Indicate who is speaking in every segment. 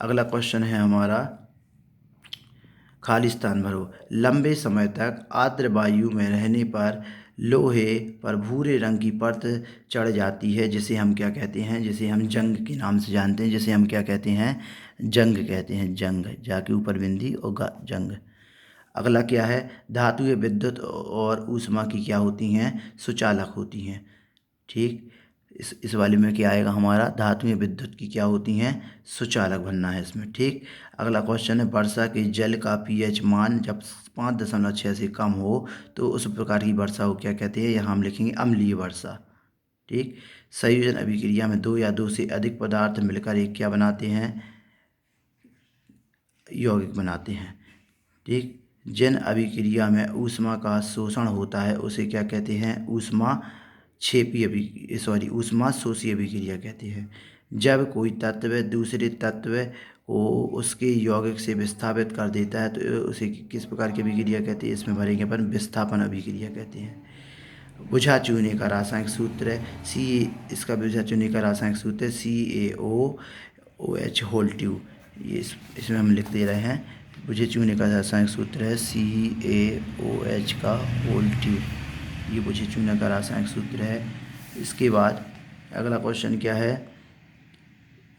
Speaker 1: अगला क्वेश्चन है हमारा, खालिस्तान भरो। लंबे समय तक आर्द्र वायु में रहने पर लोहे पर भूरे रंग की परत चढ़ जाती है, जिसे हम क्या कहते हैं, जिसे हम जंग के नाम से जानते हैं, जिसे हम क्या कहते हैं, जंग कहते हैं। जंग, जाके ऊपर बिंदी और जंग। अगला क्या है, धातुएं विद्युत और ऊष्मा की क्या होती हैं, सुचालक होती हैं। ठीक, इस वाले में क्या आएगा हमारा, धातुएं विद्युत की क्या होती हैं, सुचालक बनना है इसमें। ठीक, अगला क्वेश्चन है, वर्षा के जल का पीएच मान जब 5.6 से कम हो तो उस प्रकार की वर्षा को क्या कहते हैं, यहाँ हम लिखेंगे अम्लीय वर्षा। ठीक, संयोजन अभिक्रिया में दो या दो से अधिक पदार्थ मिलकर एक क्या बनाते हैं, यौगिक बनाते हैं। ठीक, जिन अभिक्रिया में ऊष्मा का शोषण होता है उसे क्या कहते हैं, ऊष्मा शोषी अभिक्रिया कहते हैं। जब कोई तत्व दूसरे तत्व को उसके यौगिक से विस्थापित कर देता है तो उसे किस प्रकार की अभिक्रिया कहते हैं, इसमें भरेंगे अपन विस्थापन अभिक्रिया कहते हैं। बुझा चूने का रासायनिक सूत्र है इसका बुझा चूने का रासायनिक सूत्र है CaOH होल ट्यूब। ये इसमें हम लिख दे रहे हैं, बुझे चूने का रासायनिक सूत्र है CaOH का होल ट्यूब। ये बुझे चूने का रासायनिक सूत्र है। इसके बाद अगला क्वेश्चन क्या है,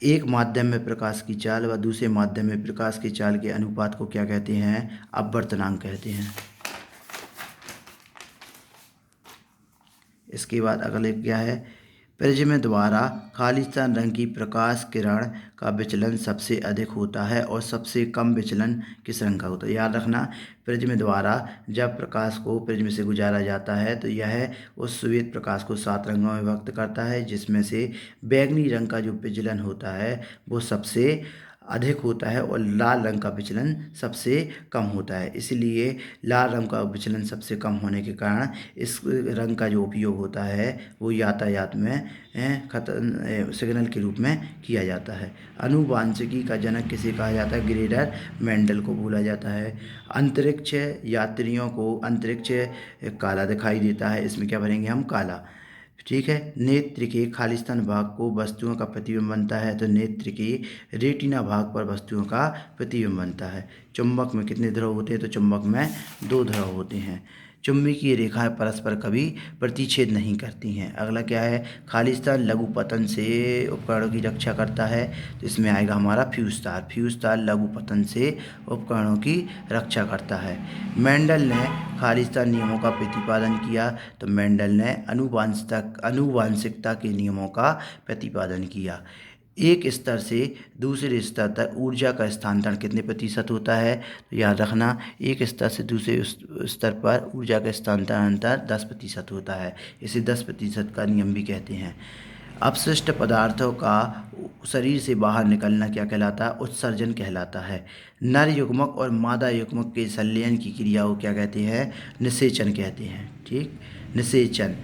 Speaker 1: एक माध्यम में प्रकाश की चाल व दूसरे माध्यम में प्रकाश की चाल के अनुपात को क्या कहते हैं, अपवर्तनांक कहते हैं। इसके बाद अगले क्या है, प्रिज्म द्वारा खालिस्तान रंग की प्रकाश किरण का विचलन सबसे अधिक होता है और सबसे कम विचलन किस रंग का होता है। याद रखना, प्रिज्म द्वारा जब प्रकाश को प्रिज्म से गुजारा जाता है तो यह उस श्वेत प्रकाश को 7 रंगों में व्यक्त करता है, जिसमें से बैंगनी रंग का जो विचलन होता है वो सबसे अधिक होता है और लाल रंग का विचलन सबसे कम होता है। इसलिए लाल रंग का विचलन सबसे कम होने के कारण इस रंग का जो उपयोग होता है वो यातायात में सिग्नल के रूप में किया जाता है। आनुवांशिकी का जनक किसे कहा जाता है, ग्रेगर मेंडल को बोला जाता है। अंतरिक्ष यात्रियों को अंतरिक्ष काला दिखाई देता है, इसमें क्या भरेंगे हम, काला। ठीक है, नेत्र के खालिस्तान भाग को वस्तुओं का प्रतिबिंब बनता है तो नेत्र के रेटिना भाग पर वस्तुओं का प्रतिबिंब बनता है। चुंबक में कितने ध्रुव होते हैं, तो चुंबक में 2 ध्रुव होते हैं। चुंबकीय रेखाएं परस्पर कभी प्रतिच्छेद नहीं करती हैं। अगला क्या है, खालिस्तान लघु पतन से उपकरणों की रक्षा करता है, तो इसमें आएगा हमारा फ्यूज तार। फ्यूज तार लघु पतन से उपकरणों की रक्षा करता है। मेंडल ने खालिस्तान नियमों का प्रतिपादन किया, तो मेंडल ने आनुवांशिकता के नियमों का प्रतिपादन किया। एक स्तर से दूसरे स्तर तक ऊर्जा का स्थानांतरण कितने प्रतिशत होता है, तो याद रखना, एक स्तर से दूसरे स्तर पर ऊर्जा का स्थानांतरण 10% होता है। इसे 10% का नियम भी कहते हैं। अपशिष्ट पदार्थों का शरीर से बाहर निकलना क्या कहलाता है, उत्सर्जन कहलाता है। नर युग्मक और मादा युग्मक के संलयन की क्रिया को क्या कहते हैं, निषेचन कहते हैं। ठीक, निषेचन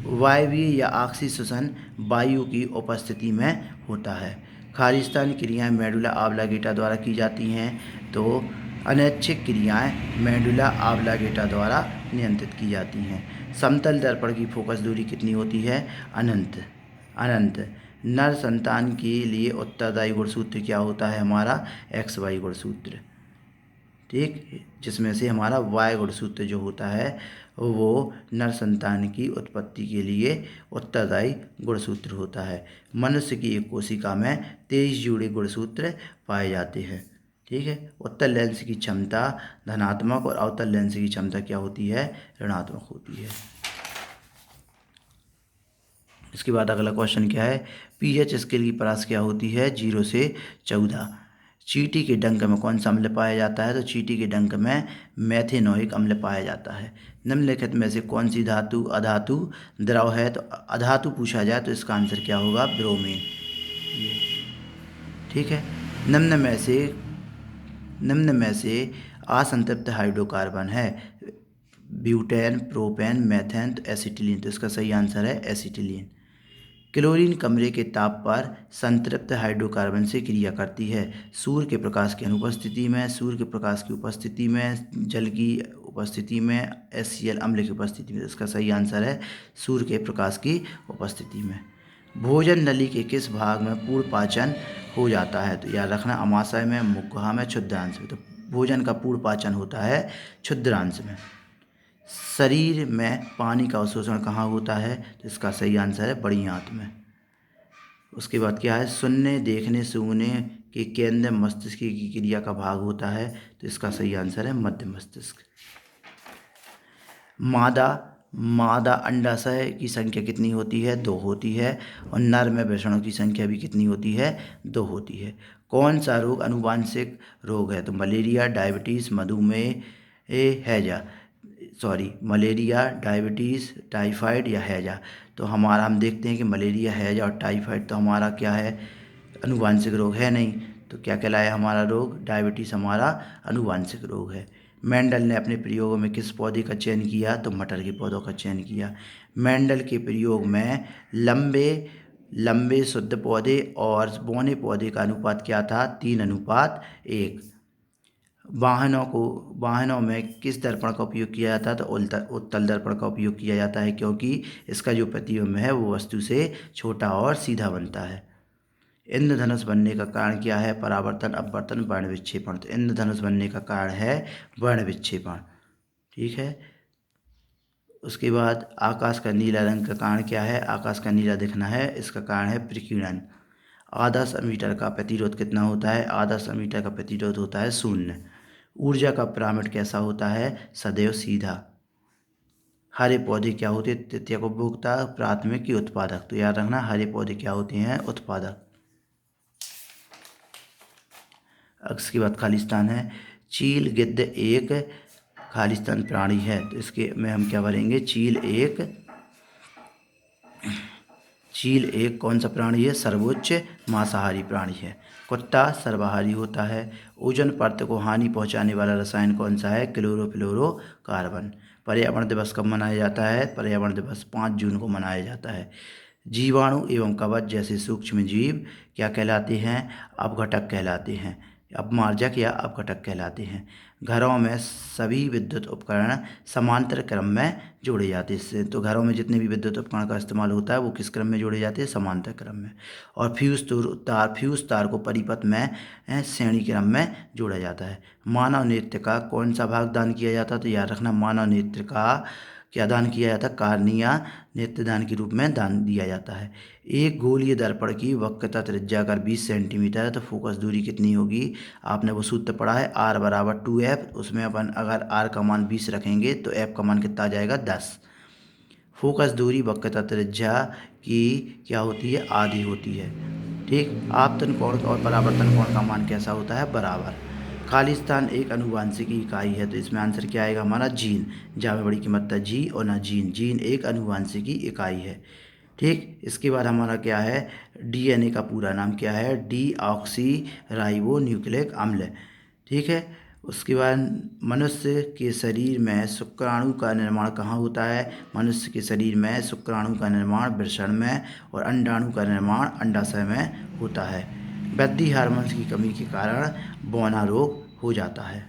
Speaker 1: वायवीय या ऑक्सीजन वायु की उपस्थिति में होता है। खालिस्तान क्रियाएं मेडुला ऑब्लिगेटा द्वारा की जाती हैं, तो अनैच्छिक क्रियाएं मेडुला ऑब्लिगेटा द्वारा नियंत्रित की जाती हैं। समतल दर्पण की फोकस दूरी कितनी होती है, अनंत। नर संतान के लिए उत्तरदायी गुणसूत्र क्या होता है हमारा, XY गुणसूत्र। ठीक, जिसमें से हमारा Y गुणसूत्र जो होता है वो नर संतान की उत्पत्ति के लिए उत्तरदायी गुणसूत्र होता है। मनुष्य की एक कोशिका में 23 जोड़े गुणसूत्र पाए जाते हैं। ठीक है, उत्तल लेंस की क्षमता धनात्मक और अवतल लेंस की क्षमता क्या होती है, ऋणात्मक होती है। इसके बाद अगला क्वेश्चन क्या है, pH स्केल की परास क्या होती है, 0 से 14। चींटी के डंक में कौन सा अम्ल पाया जाता है, तो चींटी के डंक में मेथेनोइक अम्ल पाया जाता है। निम्नलिखित में से कौन सी धातु अधातु द्रव है, तो अधातु पूछा जाए तो इसका आंसर क्या होगा, ब्रोमीन। ठीक है, निम्न में से असंतृप्त हाइड्रोकार्बन है, ब्यूटेन, प्रोपेन, मेथेन, तो एसिटिलीन, तो इसका सही आंसर है एसिटिलीन। क्लोरीन कमरे के ताप पर संतृप्त हाइड्रोकार्बन से क्रिया करती है। सूर्य के प्रकाश की अनुपस्थिति में, सूर्य के प्रकाश की उपस्थिति में, जल की उपस्थिति में, HCl अम्ल की उपस्थिति में। इसका सही आंसर है सूर्य के प्रकाश की उपस्थिति में। भोजन नली के किस भाग में पूर्ण पाचन हो जाता है? तो याद रखना, अमाशय में, मुखगुहा में, क्षुद्रांश में। तो भोजन का पूर्ण पाचन होता है क्षुद्रांश में। शरीर में पानी का अवशोषण कहाँ होता है? तो इसका सही आंसर है बड़ी आंत में। उसके बाद क्या है? सुनने, देखने, सूंघने के केंद्र मस्तिष्क की क्रिया का भाग होता है। तो इसका सही आंसर है मध्य मस्तिष्क। मादा मादा अंडाशय की संख्या कितनी होती है? 2 होती है। और नर में वृषणों की संख्या भी कितनी होती है? 2 होती है। कौन सा रोग आनुवांशिक रोग है? तो मलेरिया, डायबिटीज़, मधुमेह, हैजा, मलेरिया, डायबिटीज़, टाइफाइड या हैजा। तो हम देखते हैं कि मलेरिया, हैजा और टाइफाइड तो हमारा क्या है? आनुवांशिक रोग है नहीं। तो क्या कहलाया हमारा रोग? डायबिटीज़ हमारा आनुवांशिक रोग है। मेंडल ने अपने प्रयोगों में किस पौधे का चयन किया? तो मटर के पौधों का चयन किया। मेंडल के प्रयोग में लंबे लंबे शुद्ध पौधे और बौने पौधे का अनुपात क्या था? 3:1। वाहनों में किस दर्पण का उपयोग किया जाता है? तो उत्तल दर्पण का उपयोग किया जाता है, क्योंकि इसका जो प्रतिबिंब है वो वस्तु से छोटा और सीधा बनता है। इंद्रधनुष बनने का कारण क्या है? परावर्तन, अपवर्तन, वर्ण विक्षेपण। तो इंद्रधनुष बनने का कारण है वर्ण विक्षेपण। ठीक है। उसके बाद आकाश का नीला रंग का कारण क्या है? आकाश का नीला दिखना है, इसका कारण है प्रकीर्णन। आदर्श एमीटर का प्रतिरोध कितना होता है? आदर्श एमीटर का प्रतिरोध होता है 0। ऊर्जा का पिरामिड कैसा होता है? सदैव सीधा। हरे पौधे क्या होते हैं? तृतीयक उपभोक्ता, प्राथमिक की उत्पादक। तो याद रखना, हरे पौधे क्या होते हैं? उत्पादक। उसके बाद खालिस्तान है। चील गिद्ध एक खालिस्तान प्राणी है। तो इसके में हम क्या भरेंगे? चील एक कौन सा प्राणी है? सर्वोच्च मांसाहारी प्राणी है। कुत्ता सर्वाहारी होता है। ओजोन परत को हानि पहुंचाने वाला रसायन कौन सा है? क्लोरोफ्लोरोकार्बन। पर्यावरण दिवस कब मनाया जाता है? पर्यावरण दिवस 5 जून को मनाया जाता है। जीवाणु एवं कवच जैसे सूक्ष्म जीव क्या कहलाते हैं? अपघटक कहलाते हैं। अपमार्जक या अपघटक कहलाते हैं। घरों में सभी विद्युत उपकरण समांतर क्रम में जोड़े जाते हैं। तो घरों में जितने भी विद्युत उपकरण का इस्तेमाल होता है वो किस क्रम में जोड़े जाते हैं? समांतर क्रम में। और फ्यूज तार को परिपथ में श्रेणी क्रम में जोड़ा जाता है। मानव नेत्र का कौन सा भाग दान किया जाता है? तो याद रखना, मानव नेत्र का क्या दान किया जाता है? कार्निया नेत्रदान के रूप में दान दिया जाता है। एक गोलीय दर्पण की वक्रता त्रिज्या अगर 20 सेंटीमीटर है तो फोकस दूरी कितनी होगी? आपने वो सूत्र पढ़ा है, R बराबर 2F। उसमें अपन अगर R का मान 20 रखेंगे तो F का मान कितना आ जाएगा? 10। फोकस दूरी वक्रता त्रिज्या की क्या होती है? आधी होती है। ठीक। आपतन कोण और परावर्तन कोण का मान कैसा होता है? बराबर। खालिस्तान एक आनुवांशिकी इकाई है। तो इसमें आंसर क्या आएगा हमारा? जीन। जा में बड़ी कीमत है जी और ना जीन। जीन एक आनुवांशिकी इकाई है। ठीक। इसके बाद हमारा क्या है? डीएनए का पूरा नाम क्या है? डीऑक्सी राइबो न्यूक्लिक अम्ल। ठीक है। उसके बाद मनुष्य के शरीर में शुक्राणु का निर्माण कहाँ होता है? मनुष्य के शरीर में शुक्राणु का निर्माण वृषण में और अंडाणु का निर्माण अंडाशय में होता है। वृद्धि हार्मोन की कमी के कारण बौना रोग हो जाता है।